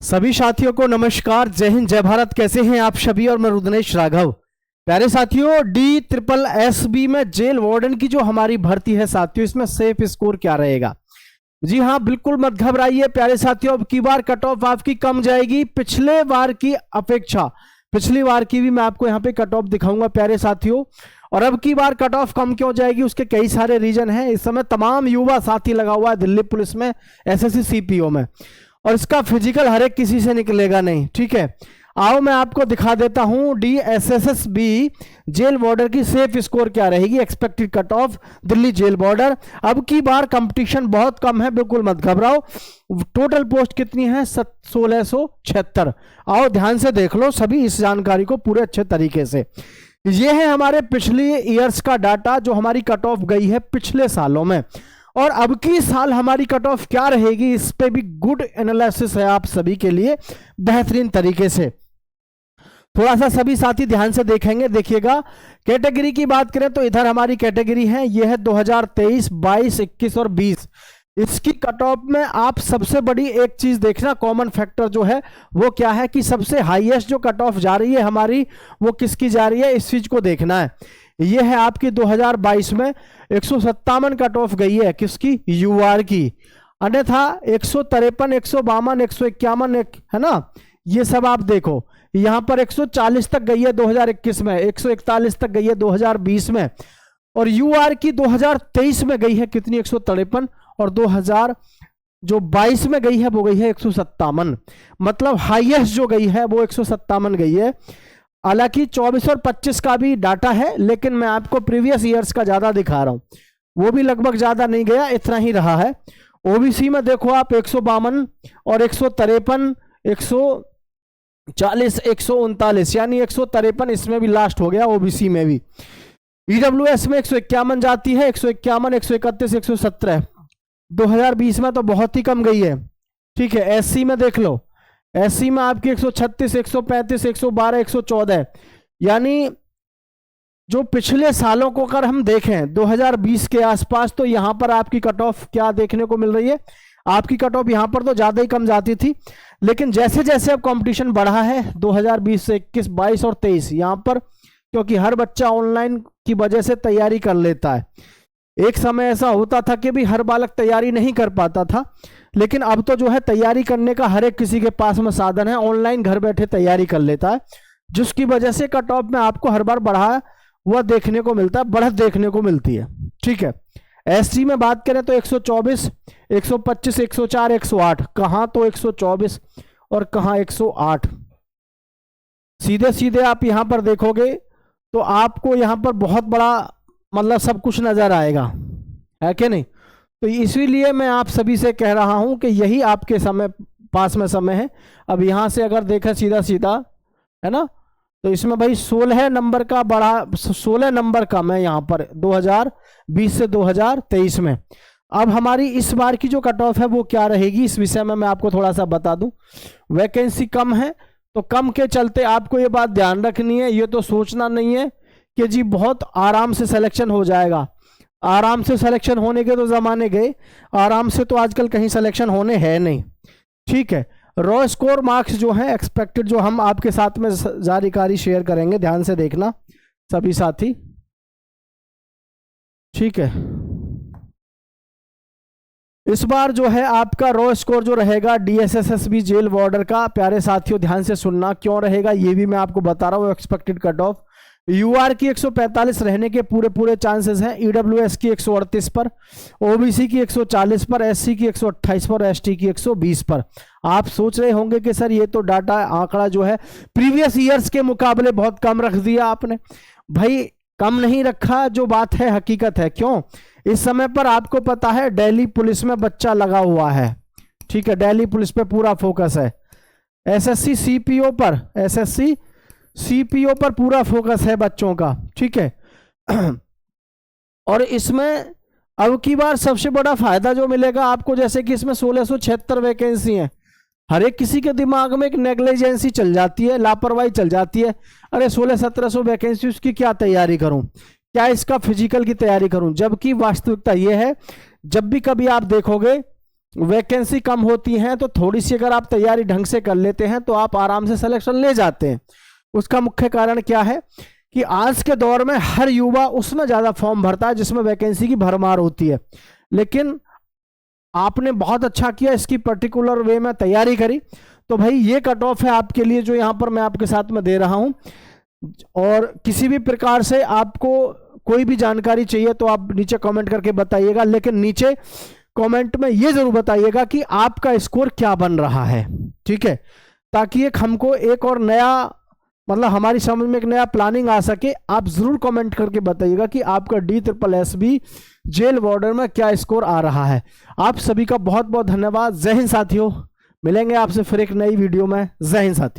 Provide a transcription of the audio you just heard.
सभी साथियों को नमस्कार, जय हिंद, जय भारत। कैसे हैं आप सभी? और मैं रुद्रेश राघव। प्यारे साथियों, DSSB में जेल वार्डन की जो हमारी भर्ती है साथियों, इसमें सेफ स्कोर क्या रहेगा? जी हाँ, बिल्कुल मत घबराइए प्यारे साथियों। अब की बार कट ऑफ आपकी कम जाएगी पिछले बार की अपेक्षा। पिछली बार की भी मैं आपको यहाँ पे कट ऑफ दिखाऊंगा प्यारे साथियों। और अब की बार कट ऑफ कम क्यों जाएगी, उसके कई सारे रीजन हैं। इस समय तमाम युवा साथी लगा हुआ है दिल्ली पुलिस में, SSC CPO में, और इसका फिजिकल हर एक किसी से निकलेगा नहीं। ठीक है, आओ मैं आपको दिखा देता हूं DSSB जेल बॉर्डर की सेफ स्कोर क्या रहेगी, expected cut off Delhi jail border. अब की बार कंपटीशन बहुत कम है, बिल्कुल मत घबराओ। टोटल पोस्ट कितनी है? 1676। आओ ध्यान से देख लो सभी इस जानकारी को पूरे अच्छे तरीके से। ये है हमारे पिछले ईयर्स का डाटा, जो हमारी कट ऑफ गई है पिछले सालों में, और अब की साल हमारी कट ऑफ क्या रहेगी, इस पे भी गुड एनालिसिस है आप सभी के लिए बेहतरीन तरीके से। थोड़ा सा सभी साथी ध्यान से देखेंगे, देखिएगा। कैटेगरी की बात करें तो इधर हमारी कैटेगरी है, ये है 2023, 22, 21 और 20। इसकी कट ऑफ में आप सबसे बड़ी एक चीज देखना, कॉमन फैक्टर जो है वो क्या है कि सबसे हाईएस्ट जो कट ऑफ जा रही है हमारी, वो किसकी जा रही है, इस चीज को देखना है। ये है आपकी 2022 में 157 कट ऑफ गई है, किसकी? UR की। अन्यथा 153, 152, 151 है ना, ये सब आप देखो। यहां पर 140 तक गई है 2021 में, 141 तक गई है 2020 में, और UR की 2023 में गई है कितनी? 153, और 2022 में गई है वो गई है 157। मतलब हाईएस्ट जो गई है वो 157 गई है। हालांकि 24 और 25 का भी डाटा है, लेकिन मैं आपको प्रीवियस ईयर्स का ज्यादा दिखा रहा हूं, वो भी लगभग ज्यादा नहीं गया, इतना ही रहा है। OBC में देखो आप 152 और 153, 140, 139, यानी 153 इसमें भी लास्ट हो गया, OBC में भी। EWS में 151 जाती है, 151, 131, 117। 2020 में तो बहुत ही कम गई है। ठीक है, SC में देख लो, SC में आपकी 136, 135, 112, 114। यानी जो पिछले सालों को अगर हम देखें 2020 के आसपास, तो यहां पर आपकी कट ऑफ क्या देखने को मिल रही है? आपकी कट ऑफ यहां पर तो ज्यादा ही कम जाती थी, लेकिन जैसे जैसे अब कंपटीशन बढ़ा है 2020 से 21, 22 और 23, यहां पर क्योंकि हर बच्चा ऑनलाइन की वजह से तैयारी कर लेता है। एक समय ऐसा होता था कि भी हर बालक तैयारी नहीं कर पाता था, लेकिन अब तो जो है तैयारी करने का हर एक किसी के पास में साधन है, ऑनलाइन घर बैठे तैयारी कर लेता है, जिसकी वजह से कट ऑफ में आपको हर बार बढ़ा हुआ देखने को मिलता है, बढ़त देखने को मिलती है। ठीक है, SC में बात करें तो 124, 125, 104, 108। कहां तो 124 और कहां 108। सीधे सीधे आप यहां पर देखोगे तो आपको यहां पर बहुत बड़ा मतलब सब कुछ नजर आएगा, है कि नहीं? तो इसीलिए मैं आप सभी से कह रहा हूं कि यही आपके समय पास में समय है। अब यहां से अगर देखें सीधा सीधा, है ना, तो इसमें भाई 16 नंबर का बड़ा, 16 नंबर कम है यहां पर 2020 से 2023 में। अब हमारी इस बार की जो कट ऑफ है वो क्या रहेगी, इस विषय में मैं आपको थोड़ा सा बता दूं। वैकेंसी कम है, तो कम के चलते आपको ये बात ध्यान रखनी है, ये तो सोचना नहीं है कि जी बहुत आराम से सिलेक्शन हो जाएगा। आराम से सिलेक्शन होने के तो जमाने गए, आराम से तो आजकल कहीं सिलेक्शन होने हैं नहीं। ठीक है, रॉ स्कोर मार्क्स जो हैं एक्सपेक्टेड, जो हम आपके साथ में जानकारी शेयर करेंगे, ध्यान से देखना सभी साथी। ठीक है, इस बार जो है आपका रॉ स्कोर जो रहेगा DSSB जेल वार्डर का, प्यारे साथियों ध्यान से सुनना, क्यों रहेगा ये भी मैं आपको बता रहा हूँ। एक्सपेक्टेड कट ऑफ UR की 145 रहने के पूरे चांसेस हैं, EWS की 138 पर, OBC की 140 पर, SC की 128 पर, ST की 120 पर। आप सोच रहे होंगे कि सर ये तो डाटा आंकड़ा जो है प्रीवियस ईयर्स के मुकाबले बहुत कम रख दिया आपने। भाई कम नहीं रखा, जो बात है हकीकत है। क्यों? इस समय पर आपको पता है दिल्ली पुलिस में बच्चा लगा हुआ है। ठीक है, दिल्ली पुलिस पे पूरा फोकस है, SSC CPO पर, SSC CPO पर पूरा फोकस है बच्चों का। ठीक है, और इसमें अब की बार सबसे बड़ा फायदा जो मिलेगा आपको, जैसे कि इसमें 1676 वैकेंसी है, हर एक किसी के दिमाग में एक नेग्लिजेंसी चल जाती है, लापरवाही चल जाती है। अरे 1600-1700 वैकेंसी, उसकी क्या तैयारी करूं, क्या इसका फिजिकल की तैयारी करूं? जबकि वास्तविकता यह है, जब भी कभी आप देखोगे वैकेंसी कम होती हैं, तो थोड़ी सी अगर आप तैयारी ढंग से कर लेते हैं तो आप आराम से सिलेक्शन ले जाते हैं। उसका मुख्य कारण क्या है कि आज के दौर में हर युवा उसमें ज़्यादा फॉर्म भरता है जिसमें वैकेंसी की भरमार होती है, लेकिन आपने बहुत अच्छा किया, इसकी पर्टिकुलर वे में तैयारी करी। तो भाई ये कट ऑफ है आपके लिए जो यहाँ पर मैं आपके साथ में दे रहा हूँ। और किसी भी प्रकार से आपको कोई भी जानकारी चाहिए तो आप नीचे कमेंट करके बताइएगा, लेकिन नीचे कमेंट में ये जरूर बताइएगा कि आपका स्कोर क्या बन रहा है, ठीक है, ताकि एक हमको एक और नया मतलब हमारी समझ में एक नया प्लानिंग आ सके। आप जरूर कमेंट करके बताइएगा कि आपका DSSB जेल वार्डन में क्या स्कोर आ रहा है। आप सभी का बहुत बहुत धन्यवाद। जय हिंद साथियों, मिलेंगे आपसे फिर एक नई वीडियो में। जय हिंद साथियों।